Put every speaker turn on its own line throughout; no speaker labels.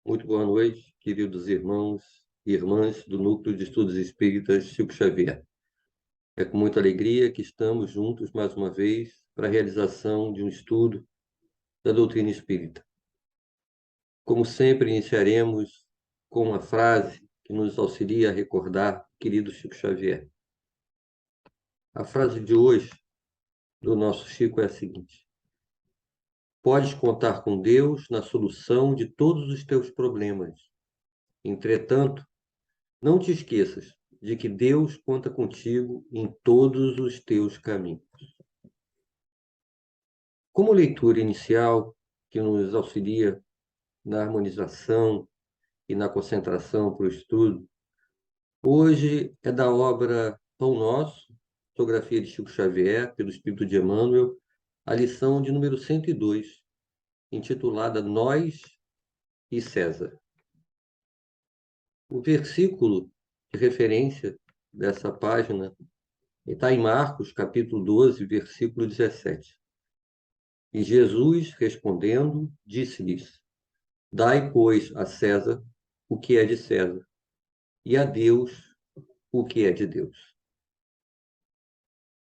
Muito boa noite, queridos irmãos e irmãs do Núcleo de Estudos Espíritas Chico Xavier. É com muita alegria que estamos juntos mais uma vez para a realização de um estudo da doutrina espírita. Como sempre, iniciaremos com uma frase que nos auxilia a recordar o querido Chico Xavier. A frase de hoje do nosso Chico é a seguinte: podes contar com Deus na solução de todos os teus problemas. Entretanto, não te esqueças de que Deus conta contigo em todos os teus caminhos. Como leitura inicial, que nos auxilia na harmonização e na concentração para o estudo, hoje é da obra Pão Nosso, fotografia de Chico Xavier, pelo Espírito de Emmanuel, a lição de número 102, intitulada Nós e César. O versículo de referência dessa página está em Marcos, capítulo 12, versículo 17. E Jesus, respondendo, disse-lhes: dai, pois, a César o que é de César, e a Deus o que é de Deus.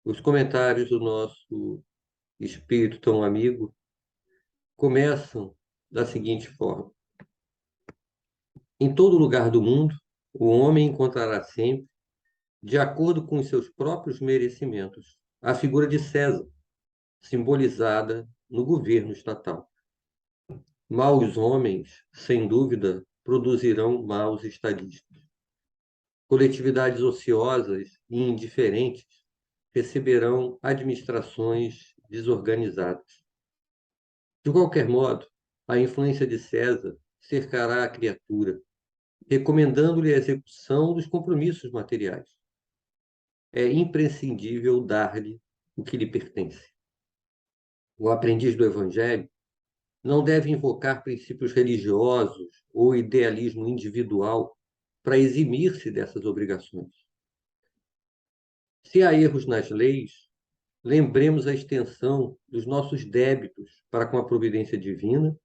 Os comentários do nosso espírito tão amigo começam da seguinte forma: em todo lugar do mundo, o homem encontrará sempre, de acordo com os seus próprios merecimentos, a figura de César, simbolizada no governo estatal. Maus homens, sem dúvida, produzirão maus estadistas. Coletividades ociosas e indiferentes receberão administrações desorganizadas. De qualquer modo, a influência de César cercará a criatura, recomendando-lhe a execução dos compromissos materiais. É imprescindível dar-lhe o que lhe pertence. O aprendiz do Evangelho não deve invocar princípios religiosos ou idealismo individual para eximir-se dessas obrigações. Se há erros nas leis, lembremos a extensão dos nossos débitos para com a providência divina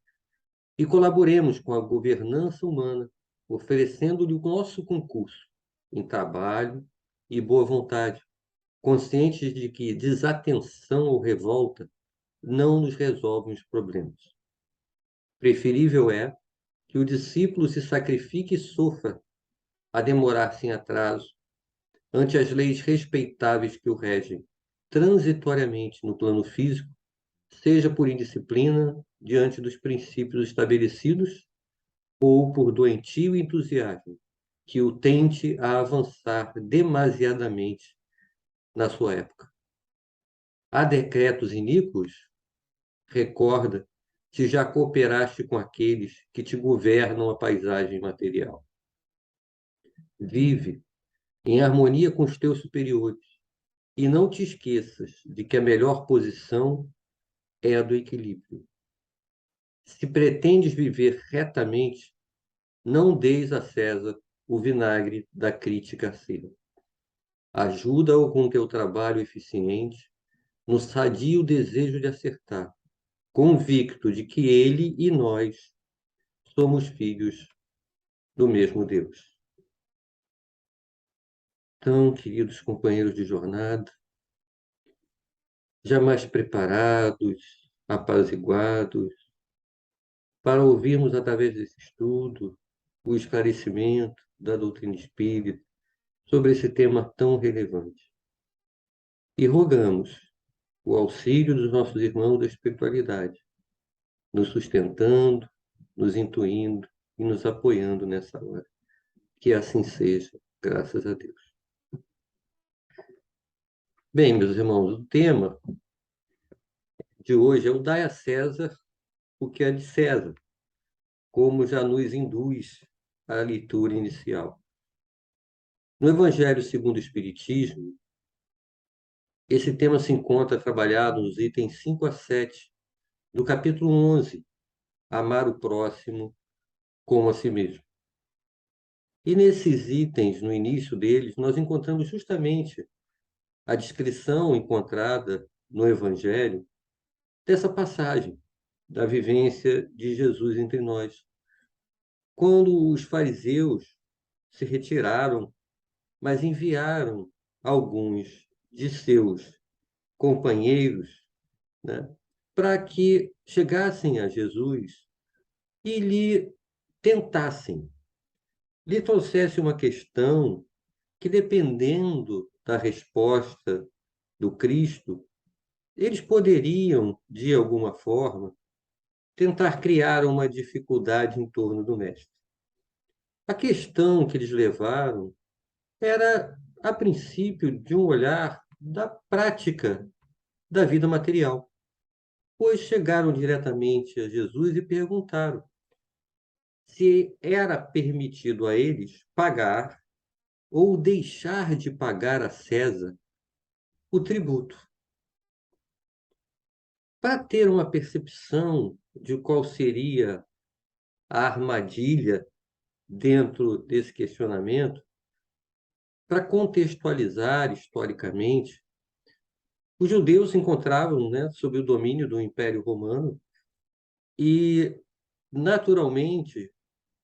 e colaboremos com a governança humana, oferecendo-lhe o nosso concurso em trabalho e boa vontade, conscientes de que desatenção ou revolta não nos resolvem os problemas. Preferível é que o discípulo se sacrifique e sofra a demorar-se em atraso ante as leis respeitáveis que o regem, transitoriamente no plano físico, seja por indisciplina diante dos princípios estabelecidos ou por doentio entusiasmo que o tente a avançar demasiadamente na sua época. Há decretos iníquos? Recorda se já cooperaste com aqueles que te governam a paisagem material. Vive em harmonia com os teus superiores e não te esqueças de que a melhor posição é a do equilíbrio. Se pretendes viver retamente, não deis a César o vinagre da crítica acesa. Ajuda-o com teu trabalho eficiente, no sadio desejo de acertar, convicto de que ele e nós somos filhos do mesmo Deus. Então, queridos companheiros de jornada, jamais preparados, apaziguados, para ouvirmos através desse estudo o esclarecimento da doutrina espírita sobre esse tema tão relevante. E rogamos o auxílio dos nossos irmãos da espiritualidade, nos sustentando, nos intuindo e nos apoiando nessa hora. Que assim seja, graças a Deus. Bem, meus irmãos, o tema de hoje é o Dai a César o que é de César, como já nos induz a leitura inicial. No Evangelho segundo o Espiritismo, esse tema se encontra trabalhado nos itens 5 a 7 do capítulo 11, Amar o próximo como a si mesmo. E nesses itens, no início deles, nós encontramos justamente a descrição encontrada no Evangelho dessa passagem da vivência de Jesus entre nós. quando os fariseus se retiraram, mas enviaram alguns de seus companheiros, né, para que chegassem a Jesus e lhe tentassem, lhe trouxessem uma questão que, dependendo da resposta do Cristo, eles poderiam, de alguma forma, tentar criar uma dificuldade em torno do Mestre. A questão que eles levaram era, a princípio, de um olhar da prática da vida material, pois chegaram diretamente a Jesus e perguntaram se era permitido a eles pagar ou deixar de pagar a César o tributo. Para ter uma percepção de qual seria a armadilha dentro desse questionamento, para contextualizar historicamente, os judeus se encontravam, né, sob o domínio do Império Romano e, naturalmente,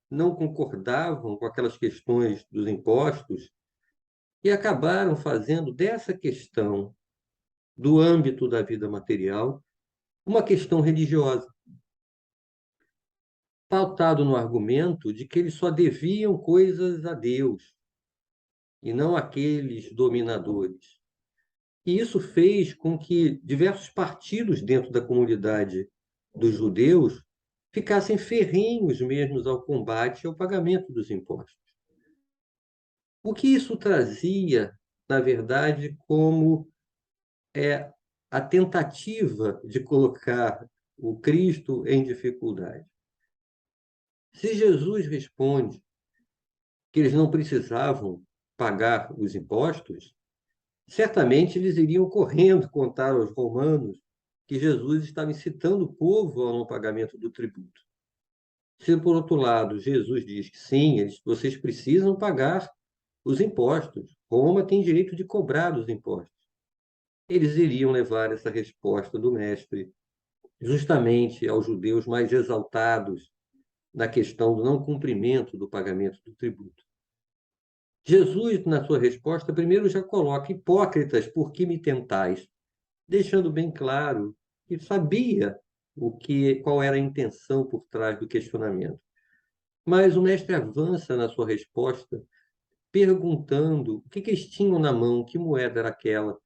não concordavam com aquelas questões dos impostos e acabaram fazendo dessa questão do âmbito da vida material uma questão religiosa, pautado no argumento de que eles só deviam coisas a Deus e não àqueles dominadores. E isso fez com que diversos partidos dentro da comunidade dos judeus ficassem ferrenhos mesmo ao combate e ao pagamento dos impostos. O que isso trazia, na verdade, como a tentativa de colocar o Cristo em dificuldade. Se Jesus responde que eles não precisavam pagar os impostos, certamente eles iriam correndo contar aos romanos que Jesus estava incitando o povo ao não pagamento do tributo. Se, por outro lado, Jesus diz que sim, vocês precisam pagar os impostos, Roma tem direito de cobrar os impostos, eles iriam levar essa resposta do Mestre justamente aos judeus mais exaltados na questão do não cumprimento do pagamento do tributo. Jesus, na sua resposta, primeiro já coloca: hipócritas, por que me tentais? Deixando bem claro que sabia qual era a intenção por trás do questionamento. Mas o mestre avança na sua resposta, perguntando o que eles tinham na mão, que moeda era aquela.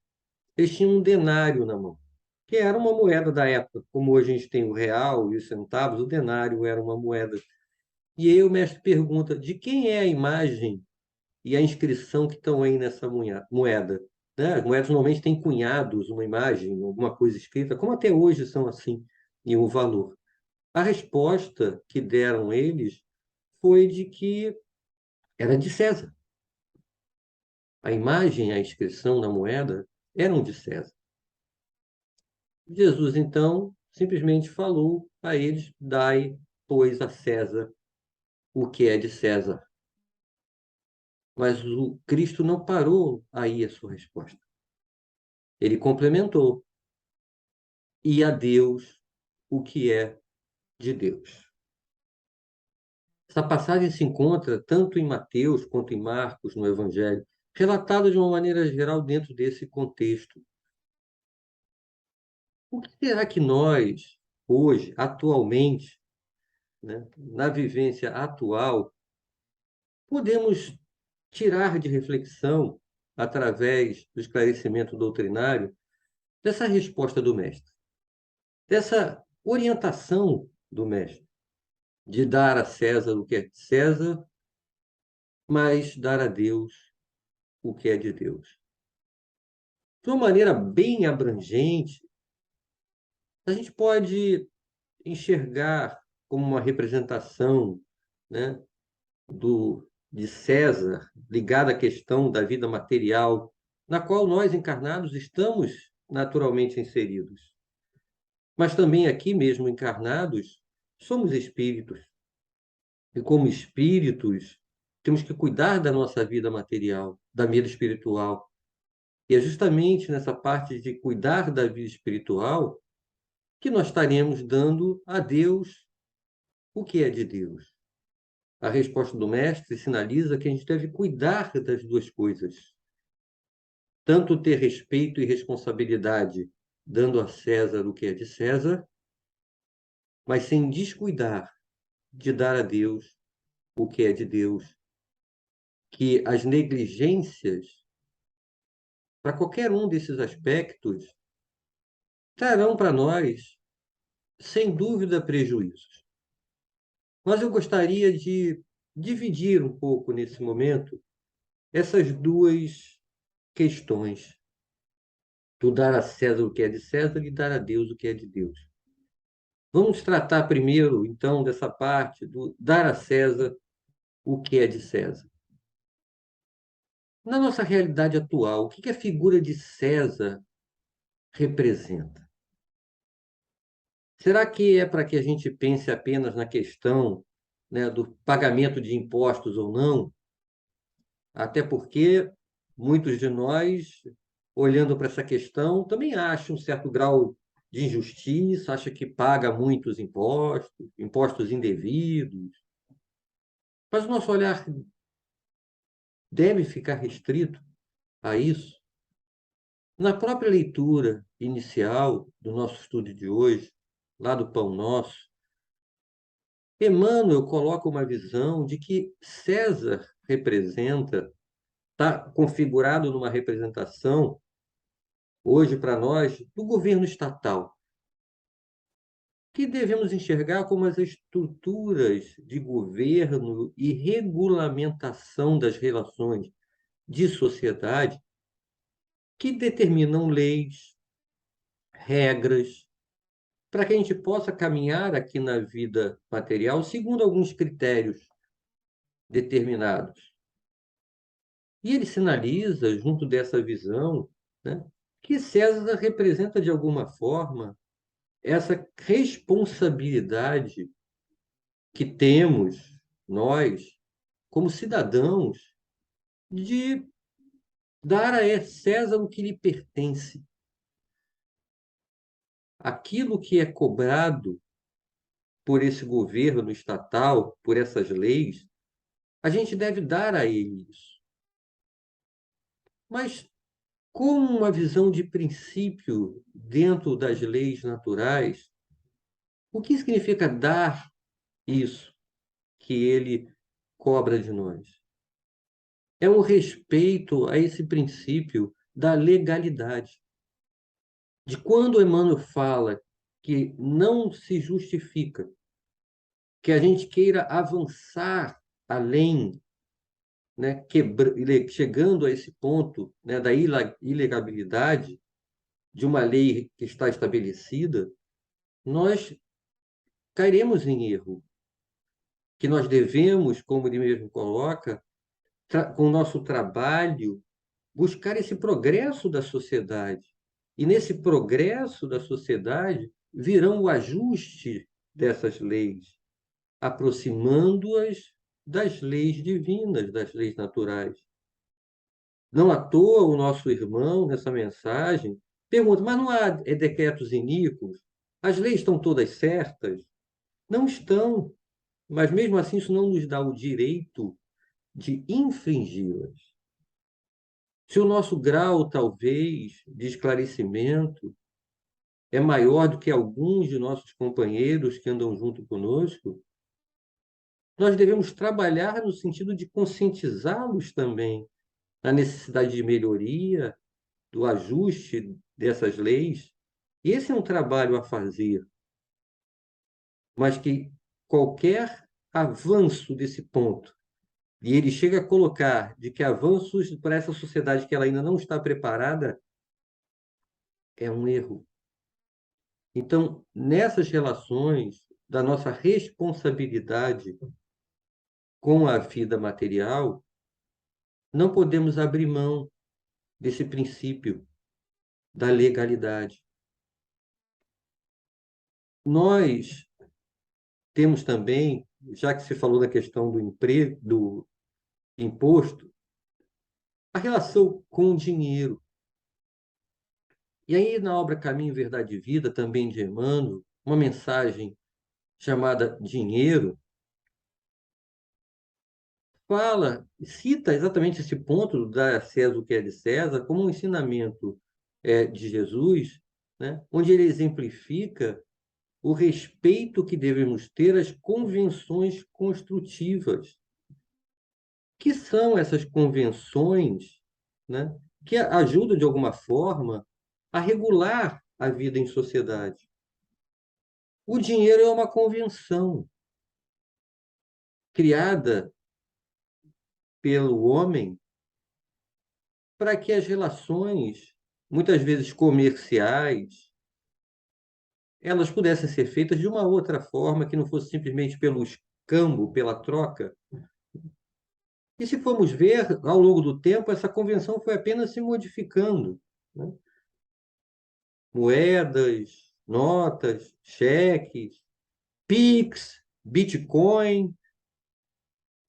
Eles tinham um denário na mão, que era uma moeda da época. Como hoje a gente tem o real e os centavos, o denário era uma moeda. E aí o mestre pergunta: de quem é a imagem e a inscrição que estão aí nessa moeda? Né? As moedas normalmente têm cunhados, uma imagem, alguma coisa escrita, como até hoje são assim, e o valor. A resposta que deram eles foi de que era de César. A imagem e a inscrição na moeda eram de César. Jesus, então, simplesmente falou a eles: dai, pois, a César o que é de César. Mas o Cristo não parou aí a sua resposta. Ele complementou: e a Deus o que é de Deus. Essa passagem se encontra tanto em Mateus quanto em Marcos, no Evangelho, relatada de uma maneira geral dentro desse contexto. O que será que nós, hoje, atualmente, né, na vivência atual, podemos tirar de reflexão, através do esclarecimento doutrinário, dessa resposta do Mestre, dessa orientação do Mestre, de dar a César o que é de César, mas dar a Deus o que é de Deus? De uma maneira bem abrangente, a gente pode enxergar como uma representação, né, de César, ligada à questão da vida material, na qual nós encarnados estamos naturalmente inseridos. Mas também aqui mesmo encarnados, somos espíritos. E como espíritos, temos que cuidar da nossa vida material, da vida espiritual. E é justamente nessa parte de cuidar da vida espiritual que nós estaremos dando a Deus o que é de Deus. a resposta do mestre sinaliza que a gente deve cuidar das duas coisas. Tanto ter respeito e responsabilidade, dando a César o que é de César, mas sem descuidar de dar a Deus o que é de Deus. Que as negligências, para qualquer um desses aspectos, trarão para nós, sem dúvida, prejuízos. Mas eu gostaria de dividir um pouco nesse momento essas duas questões, do dar a César o que é de César e dar a Deus o que é de Deus. Vamos tratar primeiro, então, dessa parte do dar a César o que é de César. Na nossa realidade atual, o que a figura de César representa? Será que é para que a gente pense apenas na questão, né, do pagamento de impostos ou não? Até porque muitos de nós, olhando para essa questão, também acham um certo grau de injustiça, acha que paga muitos impostos, impostos indevidos. Mas o nosso olhar deve ficar restrito a isso. Na própria leitura inicial do nosso estudo de hoje, lá do Pão Nosso, Emmanuel coloca uma visão de que César representa, está configurado numa representação, hoje para nós, do governo estatal, que devemos enxergar como as estruturas de governo e regulamentação das relações de sociedade que determinam leis, regras, para que a gente possa caminhar aqui na vida material segundo alguns critérios determinados. E ele sinaliza, junto dessa visão, né, que César representa, de alguma forma, essa responsabilidade que temos, nós, como cidadãos, de dar a César o que lhe pertence. Aquilo que é cobrado por esse governo estatal, por essas leis, a gente deve dar a ele isso. Mas com uma visão de princípio dentro das leis naturais, o que significa dar isso que ele cobra de nós? É um respeito a esse princípio da legalidade. De quando Emmanuel fala que não se justifica que a gente queira avançar além, né, chegando a esse ponto, né, da ilegabilidade de uma lei que está estabelecida, nós cairemos em erro, que nós devemos, como ele mesmo coloca, com o nosso trabalho, buscar esse progresso da sociedade. E nesse progresso da sociedade virão o ajuste dessas leis, aproximando-as das leis divinas, das leis naturais. Não à toa o nosso irmão, nessa mensagem, pergunta: mas não há decretos iníquos? As leis estão todas certas? Não estão, mas mesmo assim isso não nos dá o direito de infringi-las. Se o nosso grau, talvez, de esclarecimento é maior do que alguns de nossos companheiros que andam junto conosco, nós devemos trabalhar no sentido de conscientizá-los também na necessidade de melhoria, do ajuste dessas leis. E esse é um trabalho a fazer, mas que qualquer avanço desse ponto, e ele chega a colocar de que avanços para essa sociedade que ela ainda não está preparada, é um erro. Então, nessas relações da nossa responsabilidade com a vida material, não podemos abrir mão desse princípio da legalidade. Nós temos também, já que se falou da questão do emprego, do imposto, a relação com o dinheiro. E aí, na obra Caminho, Verdade e Vida, também de Emmanuel, uma mensagem chamada Dinheiro, cita exatamente esse ponto da César o que é de César como um ensinamento de Jesus, né, onde ele exemplifica o respeito que devemos ter às convenções construtivas. Que são essas convenções, né, que ajudam, de alguma forma, a regular a vida em sociedade? O dinheiro é uma convenção criada pelo homem para que as relações, muitas vezes comerciais, elas pudessem ser feitas de uma outra forma que não fosse simplesmente pelo escambo, pela troca. E se formos ver, ao longo do tempo, essa convenção foi apenas se modificando, né? Moedas, notas, cheques, Pix, Bitcoin,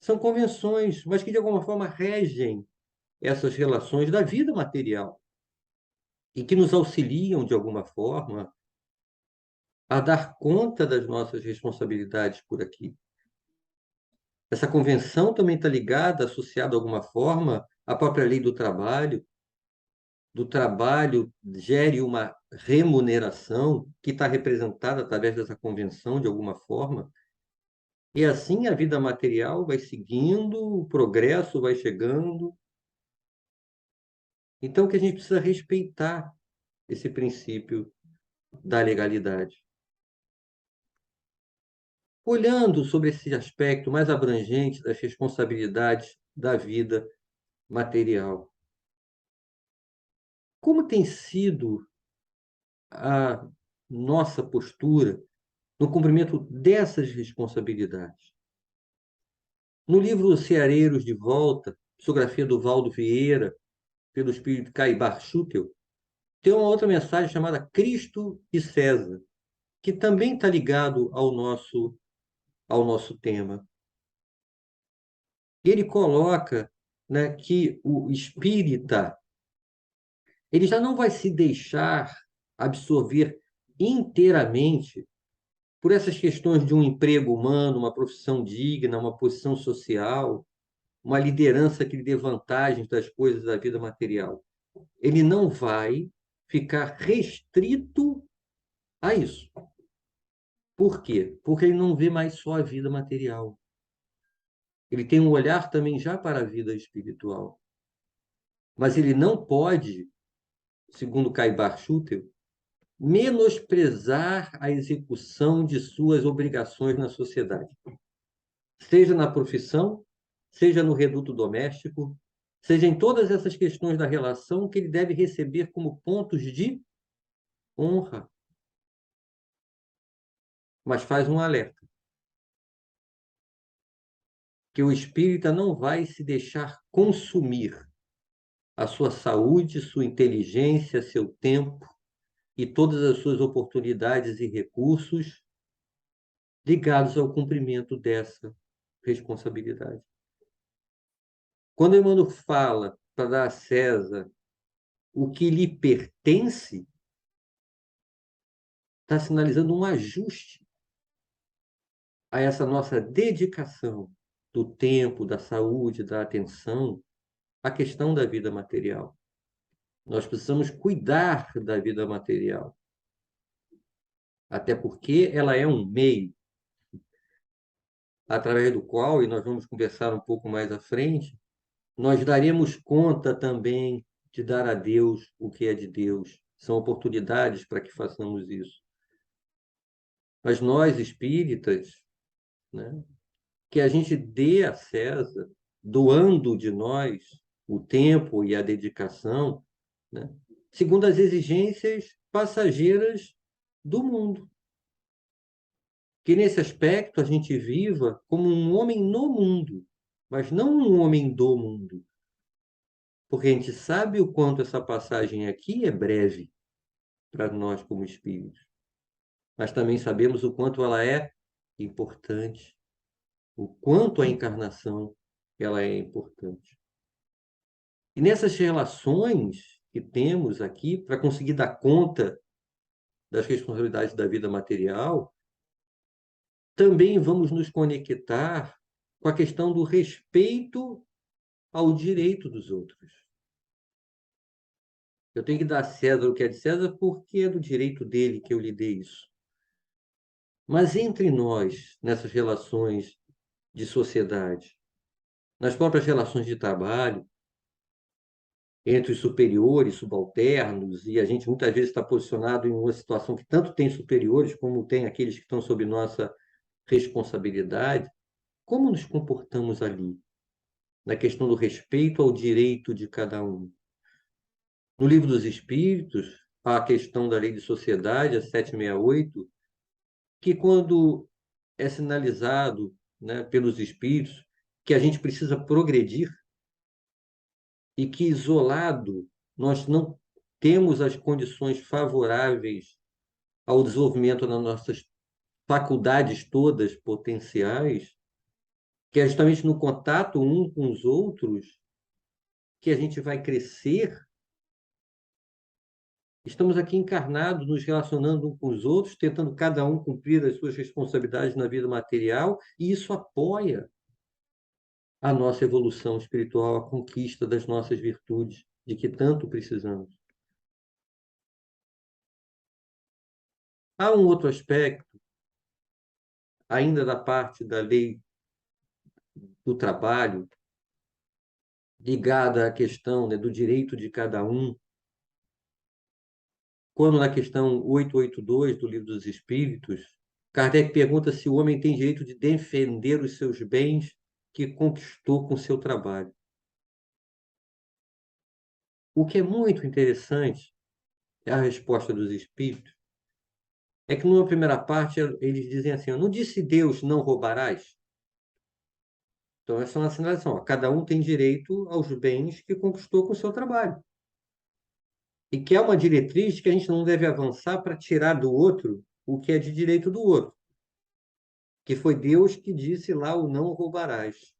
são convenções, mas que de alguma forma regem essas relações da vida material e que nos auxiliam de alguma forma a dar conta das nossas responsabilidades por aqui. Essa convenção também está ligada, associada de alguma forma, à própria lei do trabalho gere uma remuneração que está representada através dessa convenção de alguma forma, e assim a vida material vai seguindo, o progresso vai chegando. Então, que a gente precisa respeitar esse princípio da legalidade. Olhando sobre esse aspecto mais abrangente das responsabilidades da vida material, como tem sido a nossa postura no cumprimento dessas responsabilidades? No livro Ceareiros de Volta, psicografia do Valdo Vieira, pelo espírito Caibar Schutel, tem uma outra mensagem chamada Cristo e César, que também está ligado ao nosso tema. E ele coloca, né, que o espírita ele já não vai se deixar absorver inteiramente por essas questões de um emprego humano, uma profissão digna, uma posição social, uma liderança que lhe dê vantagens das coisas da vida material. Ele não vai ficar restrito a isso. Por quê? Porque ele não vê mais só a vida material. Ele tem um olhar também já para a vida espiritual. Mas ele não pode, segundo Caibar Schutel, menosprezar a execução de suas obrigações na sociedade, seja na profissão, seja no reduto doméstico, seja em todas essas questões da relação que ele deve receber como pontos de honra. Mas faz um alerta, que o espírita não vai se deixar consumir a sua saúde, sua inteligência, seu tempo e todas as suas oportunidades e recursos ligados ao cumprimento dessa responsabilidade. Quando Emmanuel fala para dar a César o que lhe pertence, está sinalizando um ajuste a essa nossa dedicação do tempo, da saúde, da atenção à questão da vida material. Nós precisamos cuidar da vida material, até porque ela é um meio através do qual, e nós vamos conversar um pouco mais à frente, nós daremos conta também de dar a Deus o que é de Deus. São oportunidades para que façamos isso. Mas nós, espíritas, né, que a gente dê a César, doando de nós o tempo e a dedicação, né, segundo as exigências passageiras do mundo. Que nesse aspecto a gente viva como um homem no mundo, mas não um homem do mundo. Porque a gente sabe o quanto essa passagem aqui é breve para nós como espíritos, mas também sabemos o quanto ela é importante, o quanto a encarnação ela é importante. E nessas relações que temos aqui, para conseguir dar conta das responsabilidades da vida material, também vamos nos conectar com a questão do respeito ao direito dos outros. Eu tenho que dar a César o que é de César porque é do direito dele que eu lhe dei isso. Mas entre nós, nessas relações de sociedade, nas próprias relações de trabalho, entre os superiores, subalternos, e a gente muitas vezes está posicionado em uma situação que tanto tem superiores como tem aqueles que estão sob nossa responsabilidade, como nos comportamos ali, na questão do respeito ao direito de cada um? No Livro dos Espíritos, há a questão da lei de sociedade, a 768, que quando é sinalizado, né, pelos espíritos que a gente precisa progredir e que isolado nós não temos as condições favoráveis ao desenvolvimento das nossas faculdades todas potenciais, que é justamente no contato um com os outros que a gente vai crescer. Estamos aqui encarnados, nos relacionando uns com os outros, tentando cada um cumprir as suas responsabilidades na vida material, e isso apoia a nossa evolução espiritual, a conquista das nossas virtudes, de que tanto precisamos. Há um outro aspecto, ainda da parte da lei do trabalho, ligada à questão, né, do direito de cada um, quando na questão 882 do Livro dos Espíritos, Kardec pergunta se o homem tem direito de defender os seus bens que conquistou com seu trabalho. O que é muito interessante é a resposta dos Espíritos, é que numa primeira parte eles dizem assim: não disse Deus não roubarás? Então, essa é uma sinalização. Ó, cada um tem direito aos bens que conquistou com o seu trabalho. E que é uma diretriz que a gente não deve avançar para tirar do outro o que é de direito do outro. Que foi Deus que disse lá o não roubarás.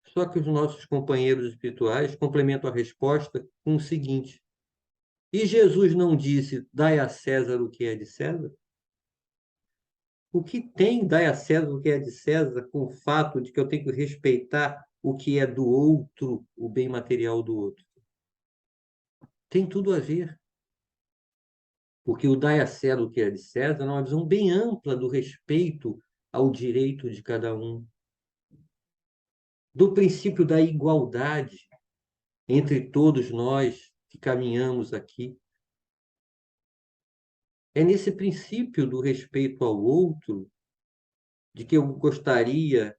Só que os nossos companheiros espirituais complementam a resposta com o seguinte: e Jesus não disse, dai a César o que é de César? O que tem dai a César o que é de César com o fato de que eu tenho que respeitar o que é do outro, o bem material do outro? Tem tudo a ver. Porque o dai a César o que é de César é uma visão bem ampla do respeito ao direito de cada um, do princípio da igualdade entre todos nós que caminhamos aqui. É nesse princípio do respeito ao outro, de que eu gostaria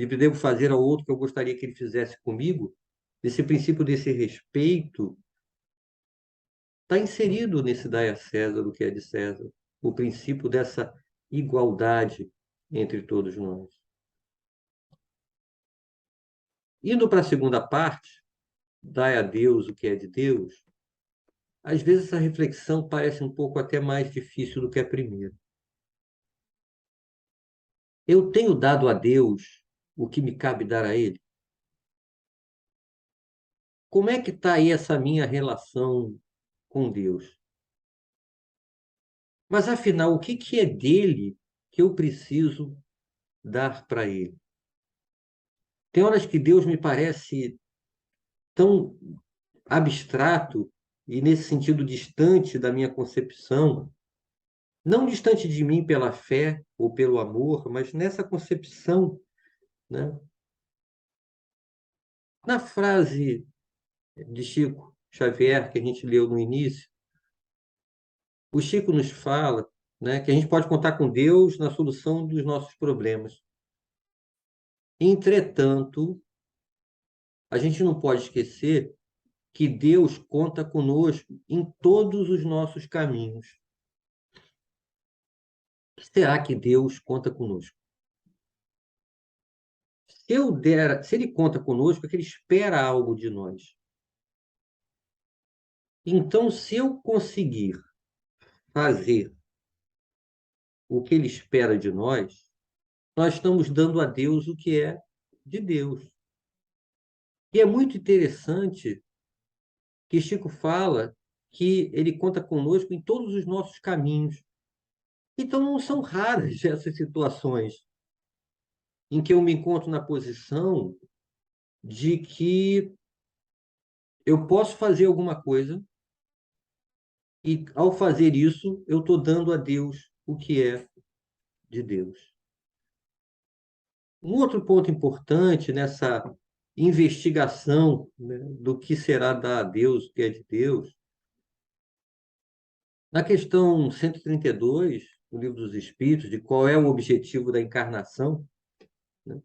devo fazer ao outro que eu gostaria que ele fizesse comigo, esse princípio desse respeito está inserido nesse dai a César o que é de César, o princípio dessa igualdade entre todos nós. Indo para a segunda parte, dai a Deus o que é de Deus, às vezes essa reflexão parece um pouco até mais difícil do que a primeira. Eu tenho dado a Deus o que me cabe dar a Ele? Como é que está aí essa minha relação com Deus? Mas afinal, o que que é dele que eu preciso dar para Ele? Tem horas que Deus me parece tão abstrato e nesse sentido distante da minha concepção, não distante de mim pela fé ou pelo amor, mas nessa concepção, né? Na frase de Chico Xavier que a gente leu no início, o Chico nos fala, né, que a gente pode contar com Deus na solução dos nossos problemas. Entretanto, a gente não pode esquecer que Deus conta conosco em todos os nossos caminhos. Será que Deus conta conosco? Se ele conta conosco, é que ele espera algo de nós. Então, se eu conseguir fazer o que ele espera de nós estamos dando a Deus o que é de Deus. E é muito interessante que Chico fala que ele conta conosco em todos os nossos caminhos. Então, não são raras essas situações em que eu me encontro na posição de que eu posso fazer alguma coisa e, ao fazer isso, eu estou dando a Deus o que é de Deus. Um outro ponto importante nessa investigação, né, do que será dar a Deus, o que é de Deus, na questão 132 do Livro dos Espíritos, de qual é o objetivo da encarnação, né,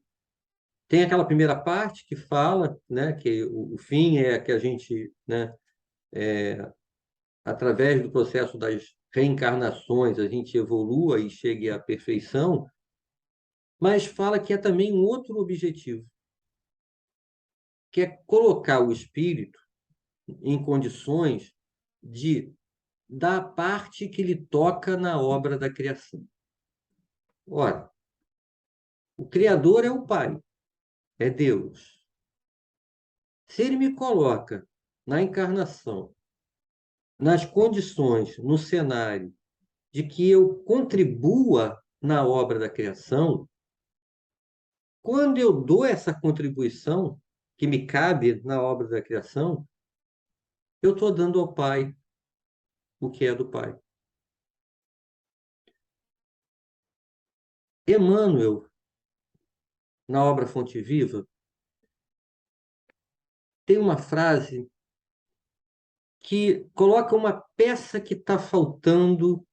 tem aquela primeira parte que fala, né, que o fim é que a gente, né, através do processo das reencarnações, a gente evolua e chegue à perfeição, mas fala que é também um outro objetivo, que é colocar o espírito em condições de dar a parte que lhe toca na obra da criação. Ora, o Criador é o Pai, é Deus. Se ele me coloca na encarnação, nas condições, no cenário, de que eu contribua na obra da criação, quando eu dou essa contribuição que me cabe na obra da criação, eu estou dando ao Pai o que é do Pai. Emmanuel, na obra Fonte Viva, tem uma frase que coloca uma peça que está faltando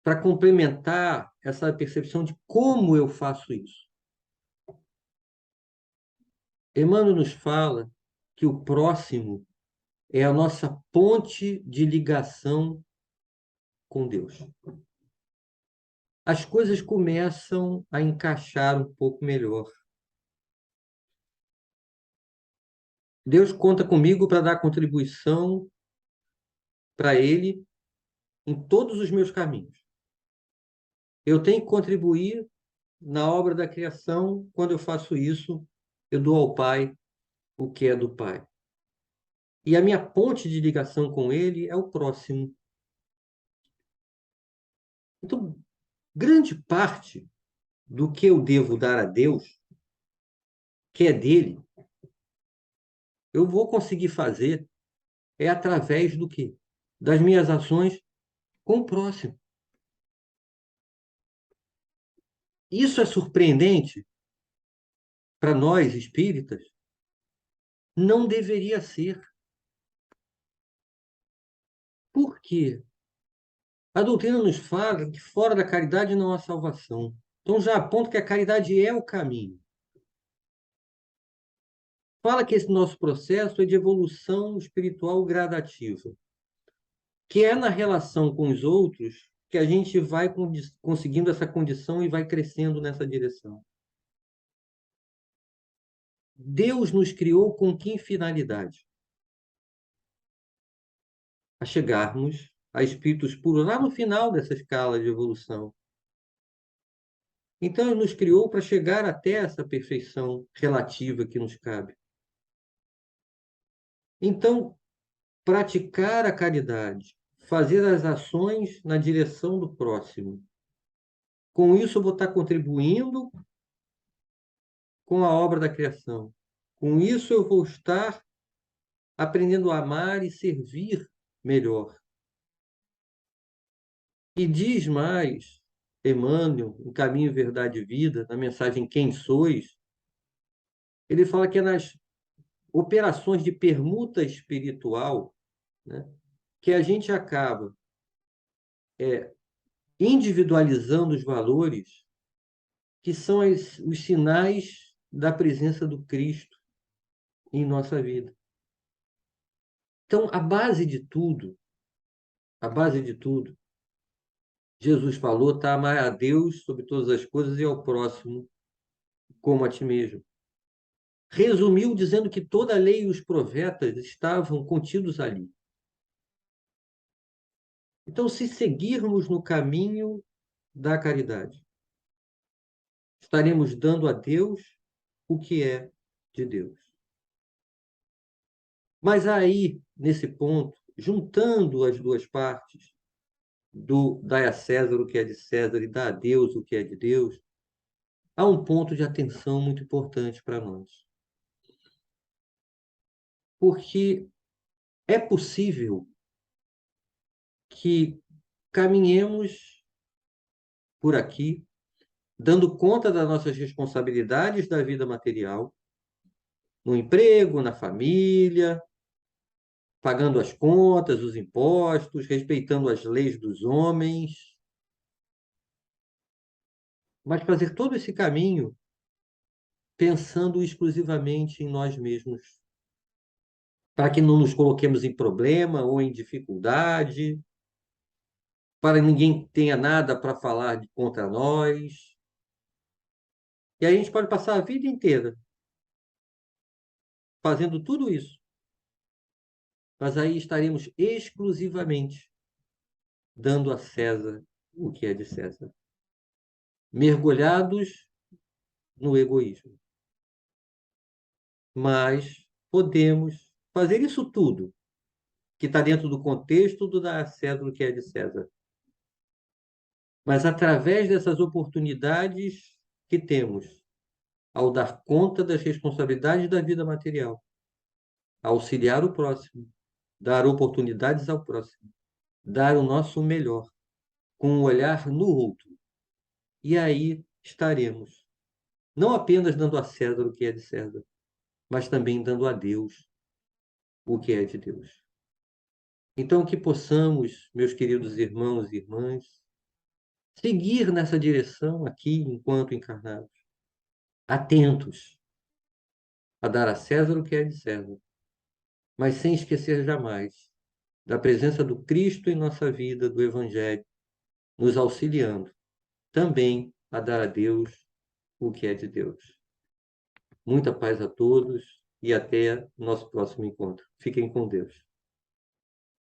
para complementar essa percepção de como eu faço isso. Emmanuel nos fala que o próximo é a nossa ponte de ligação com Deus. As coisas começam a encaixar um pouco melhor. Deus conta comigo para dar contribuição para Ele em todos os meus caminhos. Eu tenho que contribuir na obra da criação. Quando eu faço isso, eu dou ao Pai o que é do Pai. E a minha ponte de ligação com Ele é o próximo. Então, grande parte do que eu devo dar a Deus, que é dele, eu vou conseguir fazer é através do quê? Das minhas ações com o próximo. Isso é surpreendente para nós espíritas? Não deveria ser. Por quê? A doutrina nos fala que fora da caridade não há salvação. Então já aponta que a caridade é o caminho. Fala que esse nosso processo é de evolução espiritual gradativa, que é na relação com os outros que a gente vai conseguindo essa condição e vai crescendo nessa direção. Deus nos criou com que finalidade? A chegarmos a espíritos puros lá no final dessa escala de evolução. Então, ele nos criou para chegar até essa perfeição relativa que nos cabe. Então, praticar a caridade, fazer as ações na direção do próximo. Com isso, eu vou estar contribuindo com a obra da criação. Com isso, eu vou estar aprendendo a amar e servir melhor. E diz mais, Emmanuel, em Caminho, Verdade e Vida, na mensagem Quem Sois, ele fala que é nas operações de permuta espiritual, né, que a gente acaba individualizando os valores que são os sinais da presença do Cristo em nossa vida. Então, a base de tudo, Jesus falou, tá, amar a Deus sobre todas as coisas e ao próximo como a ti mesmo. Resumiu dizendo que toda a lei e os profetas estavam contidos ali. Então, se seguirmos no caminho da caridade, estaremos dando a Deus o que é de Deus. Mas aí, nesse ponto, juntando as duas partes, do dai a César o que é de César e dá a Deus o que é de Deus, há um ponto de atenção muito importante para nós. Porque é possível que caminhemos por aqui, dando conta das nossas responsabilidades da vida material, no emprego, na família, pagando as contas, os impostos, respeitando as leis dos homens, mas fazer todo esse caminho pensando exclusivamente em nós mesmos, para que não nos coloquemos em problema ou em dificuldade, para ninguém tenha nada para falar contra nós. E aí a gente pode passar a vida inteira fazendo tudo isso, mas aí estaremos exclusivamente dando a César o que é de César, mergulhados no egoísmo. Mas podemos fazer isso tudo, que está dentro do contexto do dar a César o que é de César. Mas através dessas oportunidades que temos, ao dar conta das responsabilidades da vida material, auxiliar o próximo, dar oportunidades ao próximo, dar o nosso melhor, com um olhar no outro. E aí estaremos, não apenas dando a César o que é de César, mas também dando a Deus o que é de Deus. Então, que possamos, meus queridos irmãos e irmãs, seguir nessa direção aqui enquanto encarnados, atentos a dar a César o que é de César, mas sem esquecer jamais da presença do Cristo em nossa vida, do Evangelho, nos auxiliando também a dar a Deus o que é de Deus. Muita paz a todos e até nosso próximo encontro. Fiquem com Deus.